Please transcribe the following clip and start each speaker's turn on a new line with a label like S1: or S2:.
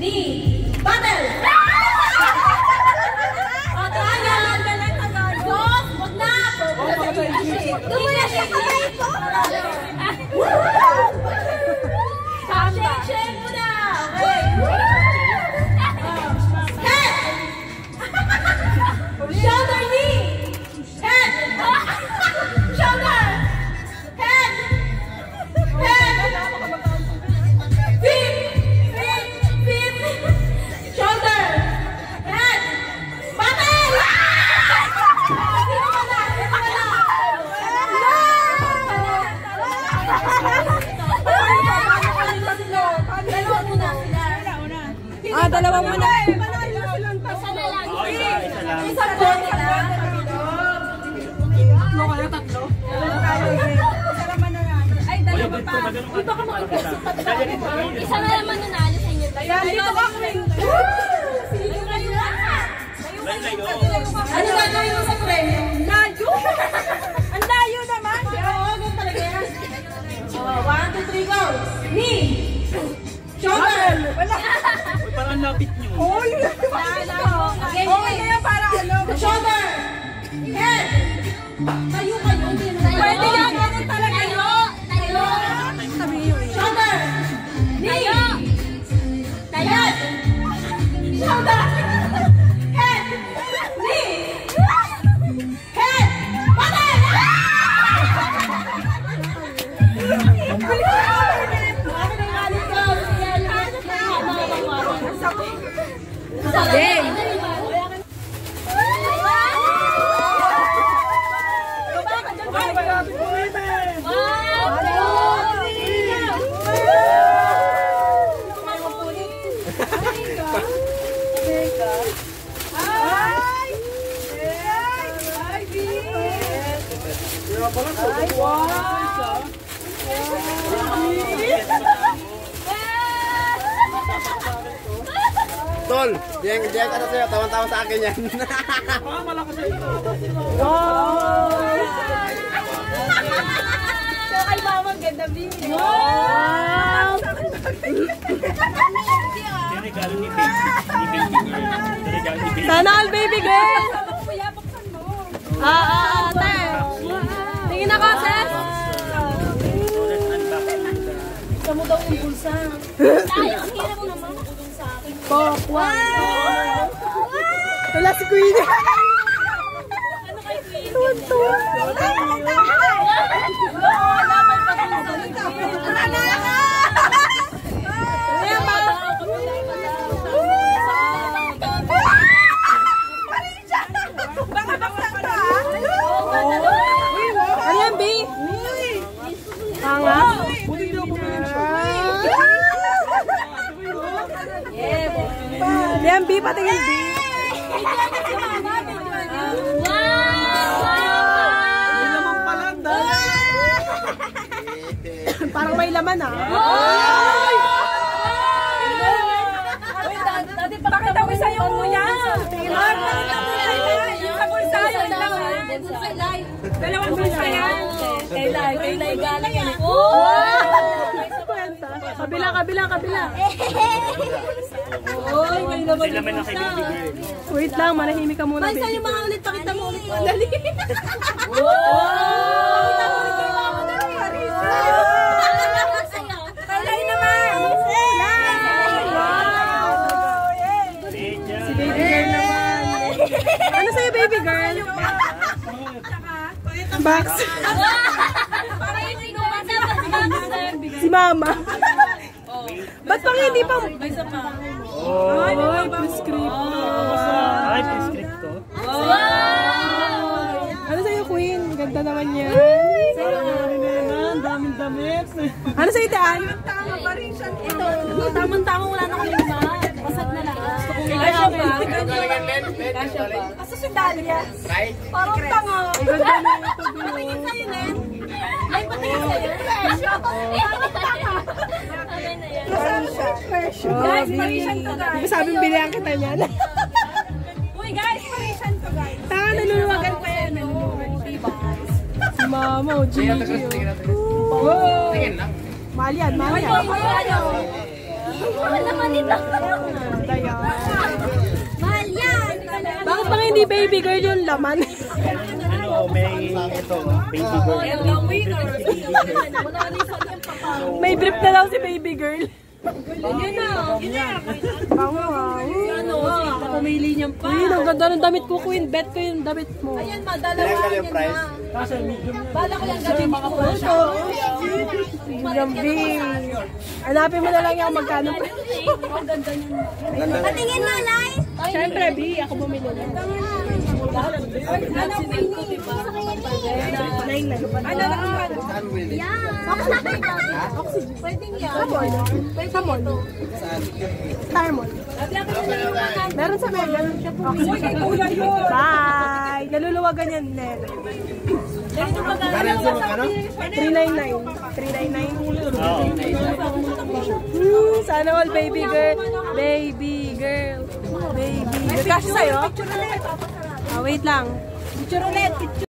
S1: Ni. Battle! Tumula siya kamay ko! Shake mo na! Head! Shoulder, knee! Head! Shoulder! Head! Head! Feet! Feet! Shoulder! Head! Battle!
S2: Dalawa muna.
S1: Isa na lang.
S3: Isa lang.
S2: Ano kayo? Tatlo? Isa naman na lang. Ay, dalawa pa. Dito ka makikita.
S1: Isa na naman nanalo sa inyo.
S2: Dito ka kami.
S1: Ano gagawin mo sa premyo?
S2: Layo! Ang layo naman.
S1: Oo, ganun talaga yan. 1, 2, 3, go! Knee! Shoulder!
S2: Wala.
S3: Parang lapit nyo.
S2: Hoy! Okay na yan para ano.
S1: Shoulder! Head! Tayo kayo.
S2: Pwede yan. Ganun talaga.
S1: Tayo! Shoulder! Knee! Head! Shoulder! Head! Knee! Head! Battle!
S2: Game!
S4: Tol, diyan ka na sa'yo. Tawan-tawa sa akin yan.
S3: Malakas na ito.
S2: So kay mama, ganda video.
S3: Yan regalo ni Baby. Ni Baby niya. Regalo ni Baby.
S2: Sana all baby girl! Ate! Tingin ako, sis!
S1: Gusto mo daw yung bulsa. Tayo, ang hirap naman. Sa akin.
S2: Pokwa! Wala si Queen!
S1: Ano kay Queen?
S2: Tunto! Ano yan, B? Angas? Yan, B, patingin B. Parang may laman ah. Bakit daw isa yung kuya? Sa bulsa yun lang ha? Dalawang bulsa yan.
S1: Kailay galing yan.
S2: Kabila.
S1: Oy, may naman
S3: May laman na kay Baby Girl.
S2: Wait lang, manahimik ka muna.
S1: May sa'yo mga ulit, pakita mo ulit. Dali.
S2: Kailay naman! Si baby girl naman. Ano sa'yo, baby girl? Box. Si mama. Ba't pang hindi pa? Ay, prescript.
S3: Ay, prescript to.
S2: Ano sa'yo, Queen? Ganda naman yan.
S3: Daming damit.
S2: Ano sa'yo, Taan?
S1: Ito, tamang-tamang wala na kami ba? Pasad na lang. Kasya ba? Kasya ba?
S2: Asa si Dalia?
S1: Parang tanga. Patingin sa'yo, Len. Len, patingin sa'yo. Kasya ba?
S2: Guys, Parisian to, guys. Sabing bilihan kita niyan.
S1: Uy, guys, Parisian to, guys.
S2: Tanga, naluluwagan pa yan. Si Mama, o Gigi. Mahal yan, mahal yan.
S1: Wala naman ito.
S5: baby girl yung laman.
S3: Ano, may ito, baby girl.
S5: May brief na lang si baby girl. Bango ah.
S1: Pumili niyan pa.
S5: Uy, ang ganda ng damit ko, Queen. Bet ko yung damit mo.
S1: Ayan,
S4: Diyan
S1: madalawa
S4: ka yung
S1: yan
S4: price.
S1: na.
S3: Kasi medium yan.
S1: Bala ko yung gabi ko.
S5: Gambi. Hanapin mo na lang yung magkano.
S1: Ang ganda niya.
S2: Patingin mo, Lai.
S5: Siyempre, B. Ako bumili na.
S1: Ano ko diba?
S5: 9
S1: Ano naman?
S4: Saan mo bili?
S1: Pwedeng yan.
S5: Samon. Starmon. Meron sa Mega. Bye! Naluluwagan yan, Nel.
S4: Parang ano?
S5: 399. 399.
S3: Oo.
S5: Sana all baby girl. Baby girl. Baby girl. Cash sa'yo? Wait lang.
S2: Picture ulit.